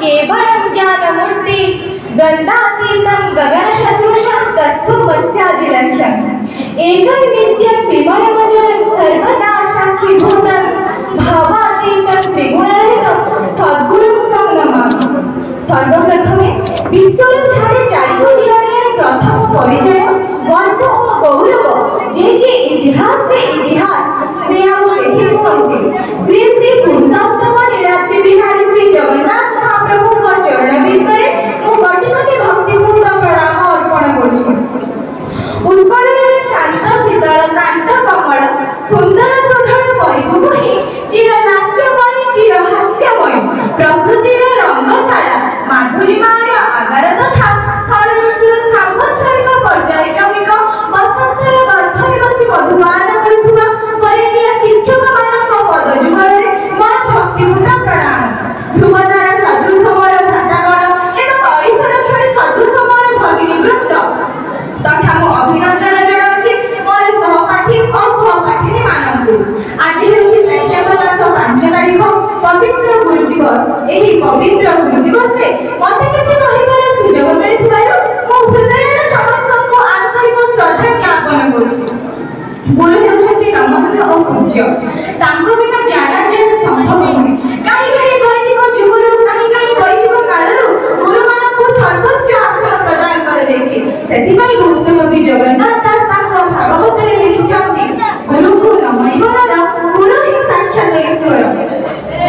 केवलं ज्ञानमूर्ति दण्डातीतं गगनसदृशं तत्त्वमस्यादिलक्ष्यम् एकं नित्यं विमलमजलं सर्वदा साक्षीभूतं भावातीतं त्रिगुणरहितं सद्गुरुं तं नमामि। सर्वप्रथमे विश्वर साढ़े 4 कोटी प्रथम परिचय गल्प और गौरव जे के इतिहास से इतिहास से हम लेखि कहते श्री श्री पुरुषोत्तम लीलाद्रि बिहारी श्री जगन्नाथ महाप्रभु को चरण बिंदरे मु कोटि कोटि भक्तिपूर्ण प्रणाम अर्पण करूछु। उत्कलर शांत शीतल कांत कमल सुंदर सुधड़ परिमुख ही चिर नाट्यमय चिर हास्यमय प्रकृतिर रंगशाला माधुरीमार आगार तथा षड़ ऋतुर सांवत्सरिक पर्यायक्रमिक बसंतर गर्भरे बसी मधुपान करुवा वरेण्य शिक्षक मानक पदजुगल मोर भक्तिपूर्ण प्रणाम। ध्रुवतारा सदृश मोर भ्रातागण एवं ऐश्वर्यक्षणी सदृश मोर भगिनीवृंद तथा मो अभिनंदन जणाउछि मोर सहपाठी और सहपाठिनी मानकु। आज हेउछि सेप्टेम्बर मास 5 तारिख पवित्र गुरु दिवस। एही पवित्र गुरु दिवस रे मते किछि कहिबार सुजोग मिलिथिबारु मो हृदयର ସମସ୍ତଙ୍କୁ आंतरिक श्रद्धा ज्ञापन କରୁछि। गुरु हेउछन्ति नमस्कार और पूज्य तांको बिना ज्ञानार्जन संभव नुहे। काहे काहे वैदिक जुगरु काहे काहे वैदिक कालरु गुरु मानकु सर्वोच्च आसन प्रदान कराଯାଇଛି। सेतिपाई भक्त नबी जगन्नाथ दास तांको भागवतरे लिखिछन्ति गुरुको नमणिबनार गुरु ही साक्षात ईश्वर।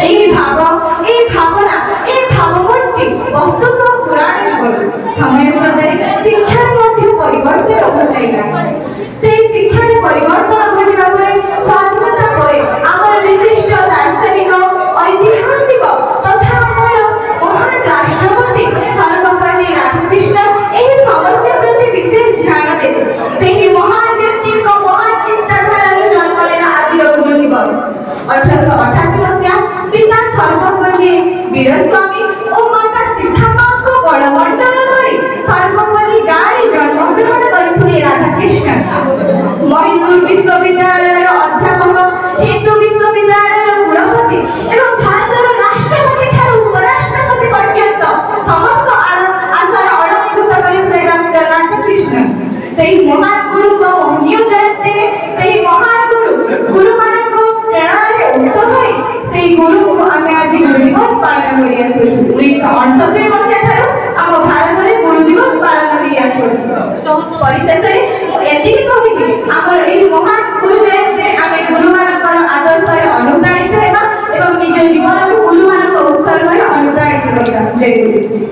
एही भावना ए भावमूर्ति वस्तुतः पुराण जुगरु समय सदरे शिक्षा मध्य परिवर्तन घटाइला। से शिक्षा परिवर्तन घटिबा परे स्वाधीनता परे आमर विशिष्ट दार्शनिक ऐतिहासिक तथा आमर महान राष्ट्रपति सर्वपल्ली राधाकृष्ण एही समस्या प्रति विशेष ध्यान देते। सेही महान व्यक्ति को महान चिंताधारा जन्म लेना आज गुरु दिवस। 1888 मसीहा पिता सर्वपल्ली वीरस्वामी और माता सीतामा को बड़मंडल करी सर्वपल्ली गाँव जन्मग्रहण करथिले राधाकृष्ण। मैसूर विश्वविद्यालय अध्यापक हिंदू विश्वविद्यालय कुलपति एवं भारत राष्ट्रपति ठारू उपराष्ट्रपति पर्यंत समस्त आसन अलंकृत करथिले डॉक्टर राधाकृष्ण। सेही महान गुरु को महनीय जयंती सेही महान गुरु मानक प्रेरणा रे उत्सव होई सेही गुरु को आमे आज गुरु दिवस पालन करि आसुछु। 1968 मसीहा ठारू आम भारत रे गुरु दिवस पालन करि आसुछु। तो परिशेष रे एति कहिबी आमर एही महान गुरु जयंती रे आमे गुरु मानकर आदर्श रे अनुप्राणित हेबा एवं निज जीवन को गुरु मानक उत्सर्ग रे अनुप्राणित करिबा। जय गुरु।